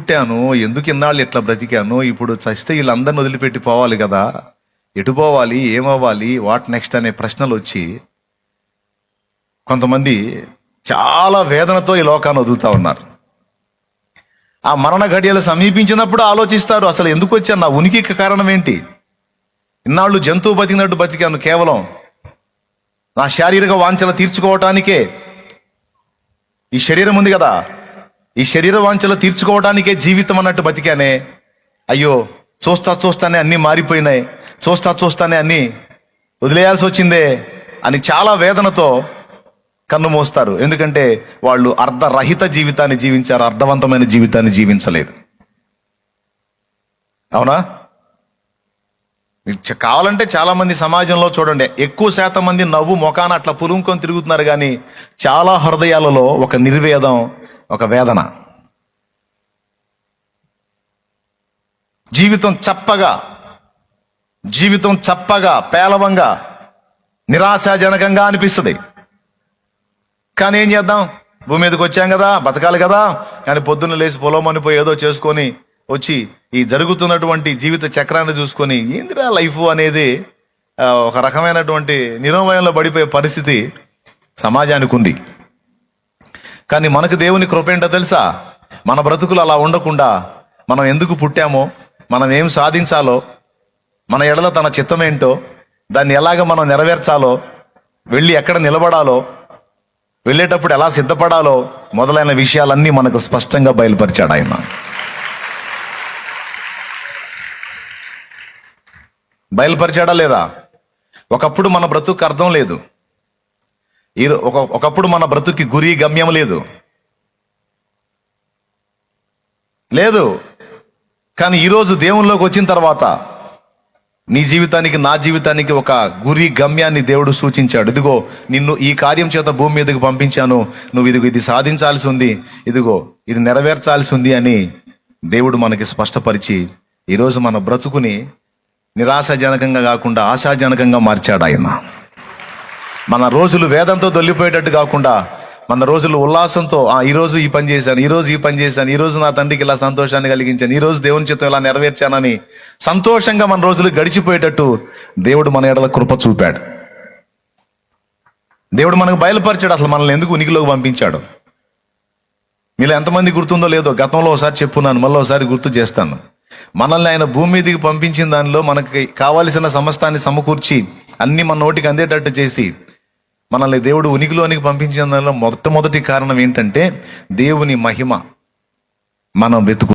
పుట్టాను, ఎందుకు ఇన్నాళ్ళు ఇట్లా బ్రతికాను, ఇప్పుడు చస్తే వీళ్ళందరిని వదిలిపెట్టి పోవాలి కదా, ఎటు పోవాలి, ఏమవ్వాలి, వాట్ నెక్స్ట్ అనే ప్రశ్నలు వచ్చి కొంతమంది చాలా వేదనతో ఈ లోకాన్ని వదులుతా ఉన్నారు. ఆ మరణ ఘడియలు సమీపించినప్పుడు ఆలోచిస్తారు, అసలు ఎందుకు వచ్చాను, నా ఉనికికి కారణం ఏంటి, ఇన్నాళ్ళు జంతువు బతికినట్టు బతికాను, కేవలం నా శారీరక వాంఛలు తీర్చుకోవటానికే, ఈ శరీరం ఉంది కదా, ఈ శరీర వాంఛలు తీర్చుకోవడానికే జీవితం అన్నట్టు బతికానే, అయ్యో చూస్తానే అన్నీ మారిపోయినాయి, చూస్తానే అన్నీ వదిలేయాల్సి వచ్చిందే అని చాలా వేదనతో కన్ను మోస్తారు. ఎందుకంటే వాళ్ళు అర్ధరహిత జీవితాన్ని జీవించారు, అర్థవంతమైన జీవితాన్ని జీవించలేదు. అవునా? కావాలంటే చాలా మంది సమాజంలో చూడండి, ఎక్కువ శాతం మంది నవ్వు మొఖాన అట్లా పులుముకొని తిరుగుతున్నారు, కానీ చాలా హృదయాలలో ఒక నిర్వేదం, ఒక వేదన. జీవితం చప్పగా పేలవంగా నిరాశాజనకంగా అనిపిస్తుంది. కానీ ఏం చేద్దాం, భూమి మీదకి వచ్చాం కదా, బతకాలి కదా, కానీ పొద్దున్న లేచి పొలం అనిపోయి ఏదో చేసుకొని వచ్చి ఈ జరుగుతున్నటువంటి జీవిత చక్రాన్ని చూసుకొని ఏందిరా లైఫ్ అనేది ఒక రకమైనటువంటి నిరోమయంలో పడిపోయే పరిస్థితి సమాజానికి ఉంది. కానీ మనకు దేవుని కృప ఏంటో తెలుసా? మన బ్రతుకులు అలా ఉండకుండా, మనం ఎందుకు పుట్టామో, మనం ఏం సాధించాలో, మన ఎడల తన చిత్తమేంటో, దాన్ని ఎలాగ మనం నెరవేర్చాలో, వెళ్ళి ఎక్కడ నిలబడాలో, వెళ్ళేటప్పుడు ఎలా సిద్ధపడాలో మొదలైన విషయాలన్నీ మనకు స్పష్టంగా బయలుపరిచాడు ఆయన. బయలుపరిచాడా లేదా? ఒకప్పుడు మన బ్రతుకు అర్థం లేదు, ఒకప్పుడు మన బ్రతుకి గురి గమ్యం లేదు. కానీ ఈరోజు దేవునిలోకి వచ్చిన తర్వాత నీ జీవితానికి, నా జీవితానికి ఒక గురి గమ్యాన్ని దేవుడు సూచించాడు. ఇదిగో నిన్ను ఈ కార్యం చేత భూమి మీదకి పంపించాను, నువ్వు ఇదిగో ఇది సాధించాల్సి ఉంది, ఇదిగో ఇది నెరవేర్చాల్సి ఉంది అని దేవుడు మనకి స్పష్టపరిచి ఈరోజు మన బ్రతుకుని నిరాశాజనకంగా కాకుండా ఆశాజనకంగా మార్చాడు ఆయన. మన రోజులు వేదంతో దొల్లిపోయేటట్టు కాకుండా, మన రోజులు ఉల్లాసంతో, ఈరోజు ఈ పని చేశాను, ఈరోజు నా తండ్రికి ఇలా సంతోషాన్ని కలిగించాను, ఈరోజు దేవుని చిత్తం ఇలా నెరవేర్చానని సంతోషంగా మన రోజులు గడిచిపోయేటట్టు దేవుడు మన ఎడల కృప చూపాడు. దేవుడు మనకు బయలుపరిచాడు అసలు మనల్ని ఎందుకు ఉనికిలోకి పంపించాడు. మీలో ఎంతమంది గుర్తుందో లేదో, గతంలో ఒకసారి చెప్పున్నాను, మళ్ళీ ఒకసారి గుర్తు చేస్తాను. మనల్ని ఆయన భూమి మీదకి పంపించిన దానిలో మనకి కావలసిన సమస్తాన్ని సమకూర్చి అన్ని మన నోటికి అందేటట్టు చేసి మనల్ని దేవుడు ఉనికిలోనికి పంపించిన దానిలో మొట్టమొదటి కారణం ఏంటంటే దేవుని మహిమ మనం వెతుకు